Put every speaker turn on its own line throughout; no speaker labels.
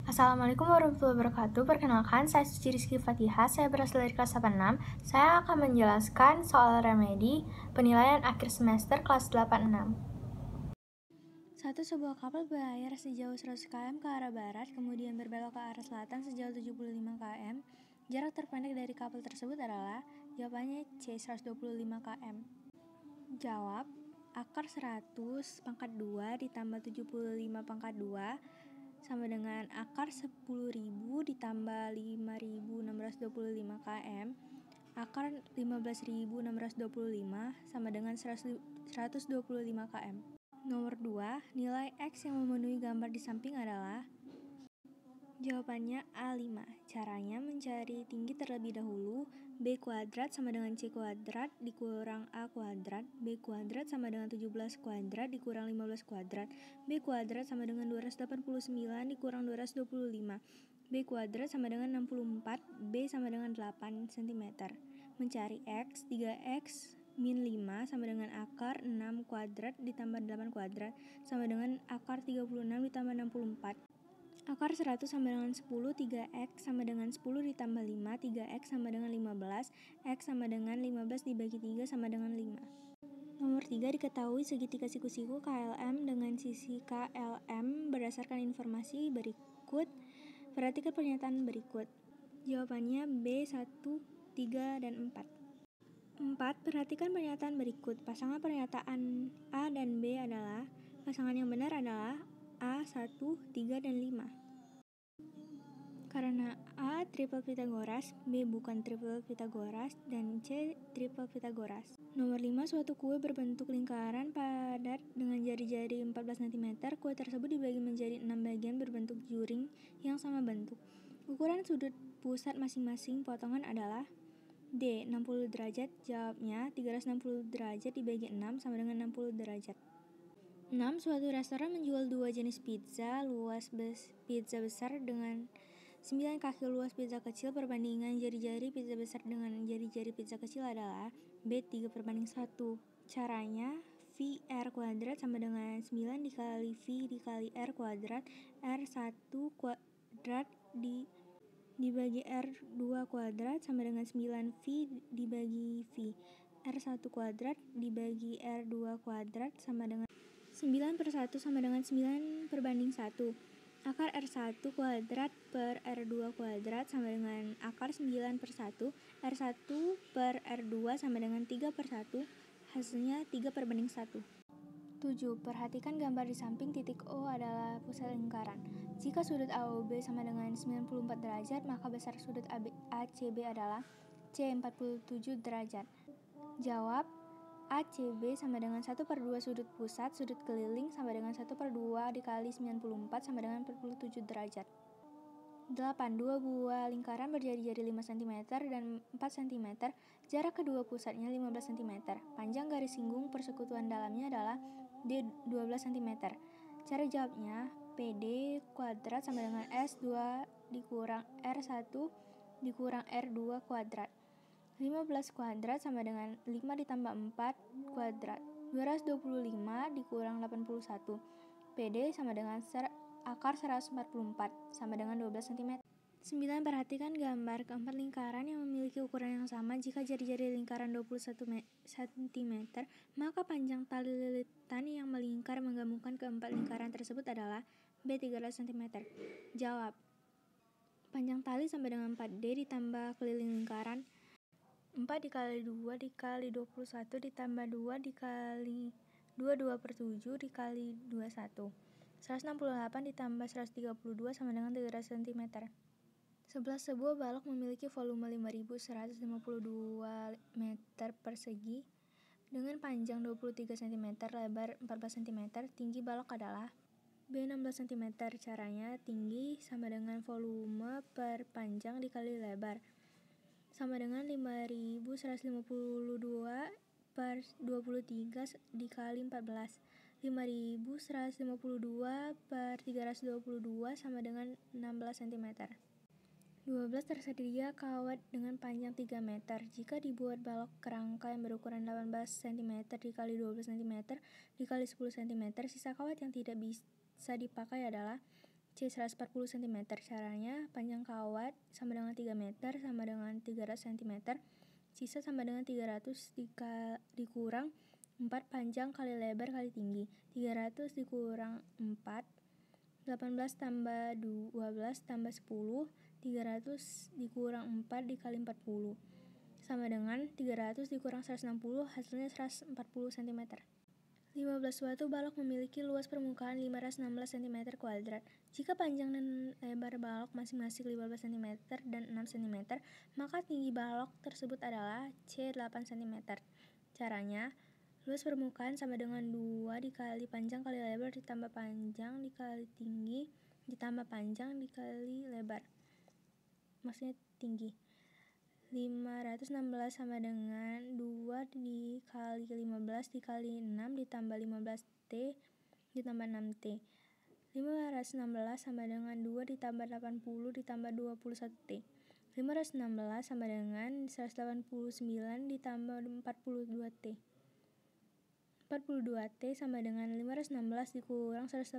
Assalamualaikum warahmatullahi wabarakatuh. Perkenalkan, saya Suci Rizky Fatihah. Saya berasal dari kelas 86. Saya akan menjelaskan soal remedi penilaian akhir semester kelas 86. Satu, sebuah kapal berlayar sejauh 100 km ke arah barat, kemudian berbelok ke arah selatan sejauh 75 km. Jarak terpendek dari kapal tersebut adalah, jawabannya C, 125 km. Jawab, akar 100 pangkat 2 ditambah 75 pangkat 2 sama dengan akar 10.000 ditambah 5.625 km. Akar 15.625 sama dengan 125 km. Nomor 2, nilai X yang memenuhi gambar di samping adalah, jawabannya A5. Caranya mencari tinggi terlebih dahulu. B kuadrat sama dengan C kuadrat dikurang A kuadrat. B kuadrat sama dengan 17 kuadrat dikurang 15 kuadrat. B kuadrat sama dengan 289 dikurang 225. B kuadrat sama dengan 64. B sama dengan 8 cm. Mencari X, 3X min 5 sama dengan akar 6 kuadrat ditambah 8 kuadrat sama dengan akar 36 ditambah 64. Akar 100 sama dengan 10, 3x sama dengan 10 ditambah 5, 3x sama dengan 15, x sama dengan 15 dibagi 3 sama dengan 5. Nomor 3, diketahui segitiga siku-siku KLM dengan sisi KLM berdasarkan informasi berikut. Perhatikan pernyataan berikut. Jawabannya B, 1, 3, dan 4. 4. Perhatikan pernyataan berikut. Pasangan pernyataan A dan B adalah, pasangan yang benar adalah A, 1, 3, dan 5. Karena A triple Pythagoras, B bukan triple Pythagoras, dan C triple Pythagoras. Nomor 5, suatu kue berbentuk lingkaran padat dengan jari-jari 14 cm. Kue tersebut dibagi menjadi 6 bagian berbentuk juring yang sama bentuk. Ukuran sudut pusat masing-masing potongan adalah D, 60 derajat. Jawabnya 360 derajat dibagi 6 sama dengan 60 derajat. 6. Suatu restoran menjual 2 jenis pizza. Luas pizza besar dengan 9 kaki luas pizza kecil. Perbandingan jari-jari pizza besar dengan jari-jari pizza kecil adalah B, 3/1. Caranya, V R kuadrat sama dengan 9 dikali V dikali R kuadrat. R1 kuadrat dibagi R2 kuadrat sama dengan 9V dibagi V. R1 kuadrat dibagi R2 kuadrat sama dengan 9/1 sama dengan 9/1. Akar R1 kuadrat per R2 kuadrat sama dengan akar 9/1. R1 per R2 sama dengan 3/1. Hasilnya 3/1. 7. Perhatikan gambar di samping. Titik O adalah pusat lingkaran. Jika sudut AOB sama dengan 94 derajat, maka besar sudut ACB adalah C, 47 derajat. Jawab, ACB sama dengan 1/2 sudut pusat. Sudut keliling sama dengan 1/2 dikali 94 sama dengan 47 derajat. 8. Dua buah lingkaran berjari-jari 5 cm dan 4 cm. Jarak kedua pusatnya 15 cm. Panjang garis singgung persekutuan dalamnya adalah D, 12 cm. Cara jawabnya, PD kuadrat sama dengan S2 dikurang R1 dikurang R2 kuadrat. 15 kuadrat sama dengan 5 ditambah 4 kuadrat. 225 dikurang 81. PD sama dengan akar 144 sama dengan 12 cm. 9. Perhatikan gambar keempat lingkaran yang memiliki ukuran yang sama. Jika jari-jari lingkaran 21 cm, maka panjang tali lilitan yang melingkar menggabungkan keempat lingkaran tersebut adalah B, 13 cm. Jawab, panjang tali sama dengan 4D ditambah keliling lingkaran 4 dikali 2 dikali 21 ditambah 2 dikali 2/7 dikali 21. 168 ditambah 132 sama dengan 300 cm. 11. Sebuah balok memiliki volume 5.152 meter persegi dengan panjang 23 cm, lebar 14 cm. Tinggi balok adalah B, 16 cm. Caranya, tinggi sama dengan volume per panjang dikali lebar sama dengan 5.152 per 23 dikali 14. 5.152 per 322 sama dengan 16 cm. 12. Tersedia kawat dengan panjang 3 meter. Jika dibuat balok kerangka yang berukuran 18 cm dikali 12 cm dikali 10 cm, sisa kawat yang tidak bisa dipakai adalah C 140 cm. Caranya, panjang kawat sama dengan 3 meter sama dengan 300 cm. Sisa sama dengan 300 dikurang 4 panjang kali lebar kali tinggi. 300 dikurang 4, 18 tambah 12 tambah 10. 300 dikurang 4 dikali 40. Sama dengan 300 dikurang 160, hasilnya 140 cm. 15 suatu balok memiliki luas permukaan 516 cm². Jika panjang dan lebar balok masing-masing 15 cm dan 6 cm, maka tinggi balok tersebut adalah C 8 cm. Caranya, luas permukaan sama dengan 2 dikali panjang kali lebar ditambah panjang dikali tinggi ditambah panjang dikali lebar. Maksudnya tinggi. 516 sama dengan 2 dikali 15 dikali 6 ditambah 15T ditambah 6T. 516 sama dengan 2 ditambah 80 ditambah 21T. 516 sama dengan 189 ditambah 42T. 42T sama dengan 516 dikurang 180.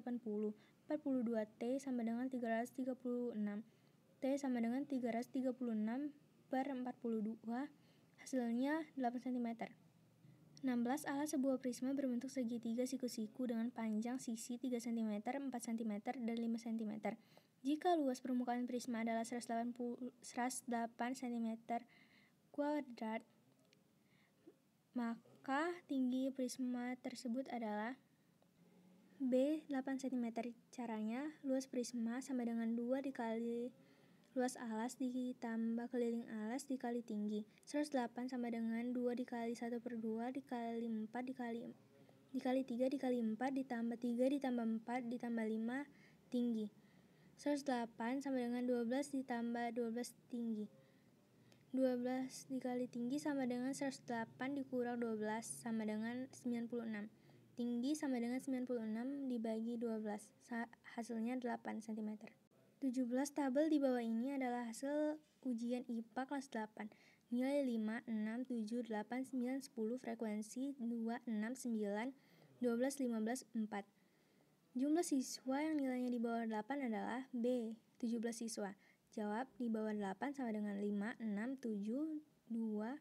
42T sama dengan 336. T sama dengan 336 per 42, hasilnya 8 cm. 16 adalah sebuah prisma berbentuk segitiga siku-siku dengan panjang sisi 3 cm, 4 cm, dan 5 cm. Jika luas permukaan prisma adalah 108 cm², maka tinggi prisma tersebut adalah B 8 cm. Caranya, luas prisma sama dengan 2 dikali luas alas ditambah keliling alas dikali tinggi. 108 sama dengan 2 dikali 1/2 dikali 4 dikali 3 dikali 4 ditambah 3 ditambah 4 ditambah 5 tinggi. 108 sama dengan 12 ditambah 12 tinggi. 12 dikali tinggi sama dengan 108 dikurang 12 sama dengan 96. Tinggi sama dengan 96 dibagi 12, hasilnya 8 cm. 17 tabel di bawah ini adalah hasil ujian IPA kelas 8. Nilai 5, 6, 7, 8, 9, 10, frekuensi 2, 6, 9, 12, 15, 4. Jumlah siswa yang nilainya di bawah 8 adalah B, 17 siswa. Jawab, di bawah 8 sama dengan 5, 6, 7, 2.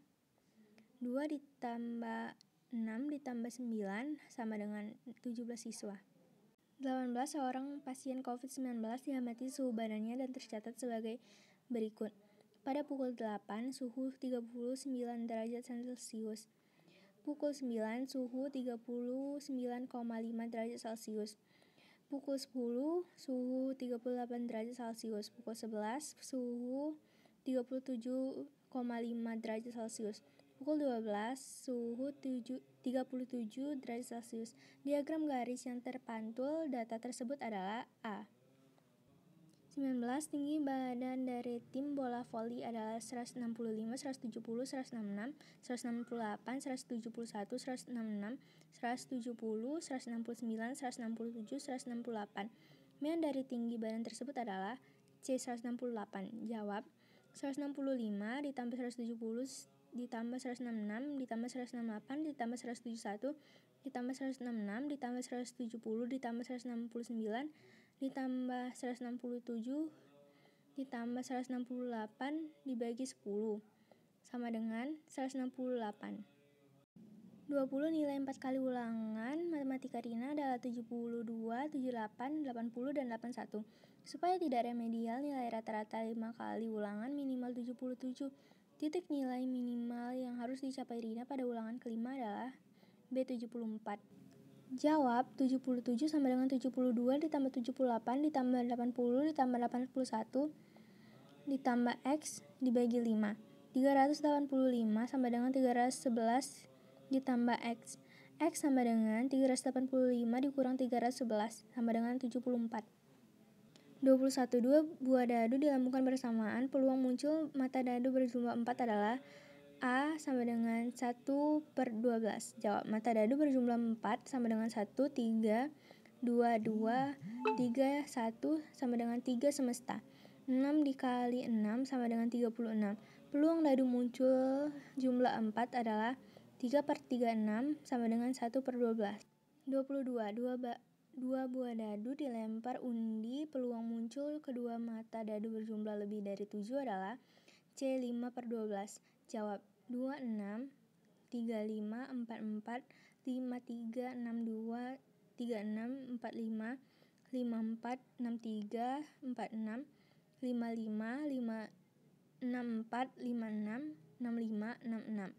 2 ditambah 6 ditambah 9 sama dengan 17 siswa. 18 seorang pasien COVID-19 diamati suhu badannya dan tercatat sebagai berikut. Pada pukul 8, suhu 39 derajat Celcius. Pukul 9, suhu 39,5 derajat Celcius. Pukul 10, suhu 38 derajat Celcius. Pukul 11, suhu 37,5 derajat Celcius. Pukul 12, suhu 37 derajat Celcius. Diagram garis yang terpantul data tersebut adalah A. 19. Tinggi badan dari tim bola voli adalah 165, 170, 166, 168, 171, 166, 170, 169, 167, 168. Mean dari tinggi badan tersebut adalah C 168. Jawab, 165 ditambah 170 ditambah 166 ditambah 168 ditambah 171 ditambah 166 ditambah 170 ditambah 169 ditambah 167 ditambah 168 dibagi 10 sama dengan 168. 20 nilai 4 kali ulangan matematika Rina adalah 72, 78, 80, dan 81. Supaya tidak remedial, nilai rata-rata 5 kali ulangan minimal 77. Titik nilai minimal yang harus dicapai Rina pada ulangan kelima adalah B74. Jawab, 77 sama dengan 72 ditambah 78 ditambah 80 ditambah 81 ditambah X dibagi 5. 385 sama dengan 311 ditambah X. X sama dengan 385 dikurang 311 sama dengan 74. 21. 2 buah dadu dilambungkan bersamaan. Peluang muncul mata dadu berjumlah 4 adalah A sama dengan 1/12. Jawab, mata dadu berjumlah 4 sama dengan 1, 3, 2, 2, 3, 1 sama dengan 3 semesta. 6 dikali 6 sama dengan 36. Peluang dadu muncul jumlah 4 adalah 3/36 sama dengan 1/12. 22. 2 buah dadu dilempar undi, peluang muncul kedua mata dadu berjumlah lebih dari 7 adalah C. 5/12. Jawab. 26, 35, 44, 53, 62, 36, 45, 54, 63, 46, 55, 64, 56, 65, 66.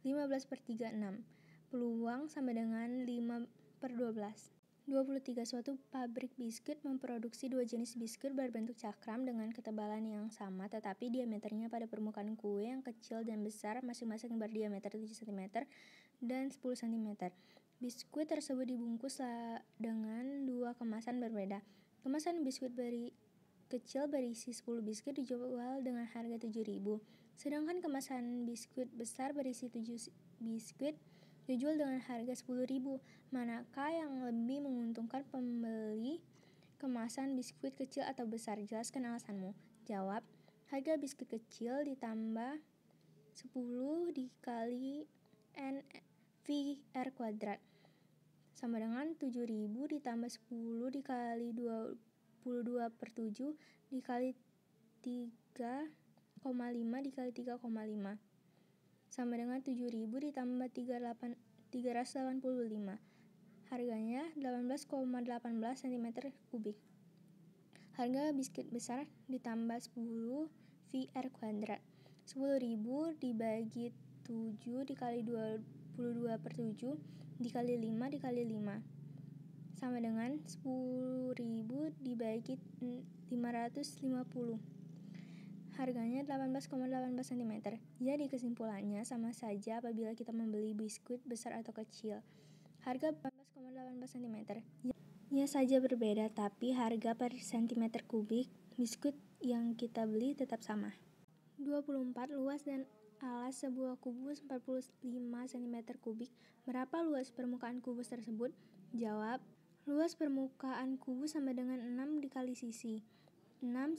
15/36. Peluang sama dengan 5/12. 23. Suatu pabrik biskuit memproduksi dua jenis biskuit berbentuk cakram dengan ketebalan yang sama, tetapi diameternya pada permukaan kue yang kecil dan besar masing-masing berdiameter 7 cm dan 10 cm. Biskuit tersebut dibungkus dengan dua kemasan berbeda. Kemasan biskuit kecil berisi 10 biskuit dijual dengan harga 7.000, sedangkan kemasan biskuit besar berisi 7 biskuit dijual dengan harga 10.000. Manakah yang lebih menguntungkan pembeli kemasan biskuit kecil atau besar? Jelaskan alasanmu. Jawab. Harga biskuit kecil ditambah 10 dikali NV(R²) sama dengan 7.000 ditambah 10 dikali 22/7 dikali 3,5 dikali 3,5 sama dengan 7.000 ditambah 385. Harganya 18,18 cm3. Harga biskuit besar ditambah 10 VR². 10.000 dibagi 7 dikali 22/7 dikali 5 dikali 5 sama dengan 10.000 dibagi 550. Harganya 18,18 cm. Jadi kesimpulannya sama saja apabila kita membeli biskuit besar atau kecil. Harga 18,18 cm. Ya saja berbeda, tapi harga per cm3 biskuit yang kita beli tetap sama. 24. Luas dan alas sebuah kubus 45 cm3. Berapa luas permukaan kubus tersebut? Jawab. Luas permukaan kubus sama dengan 6 dikali sisi. 6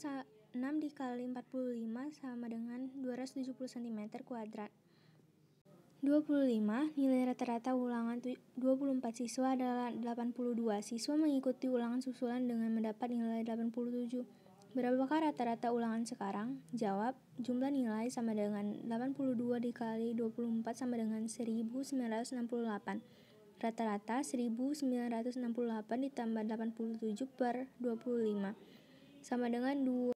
dikali 45 sama dengan 270 cm². 25. Nilai rata-rata ulangan 24 siswa adalah 82. Siswa mengikuti ulangan susulan dengan mendapat nilai 87. Berapakah rata-rata ulangan sekarang? Jawab. Jumlah nilai sama dengan 82 dikali 24 sama dengan 1968. Rata-rata 1968 ditambah 87/25 sama dengan 2.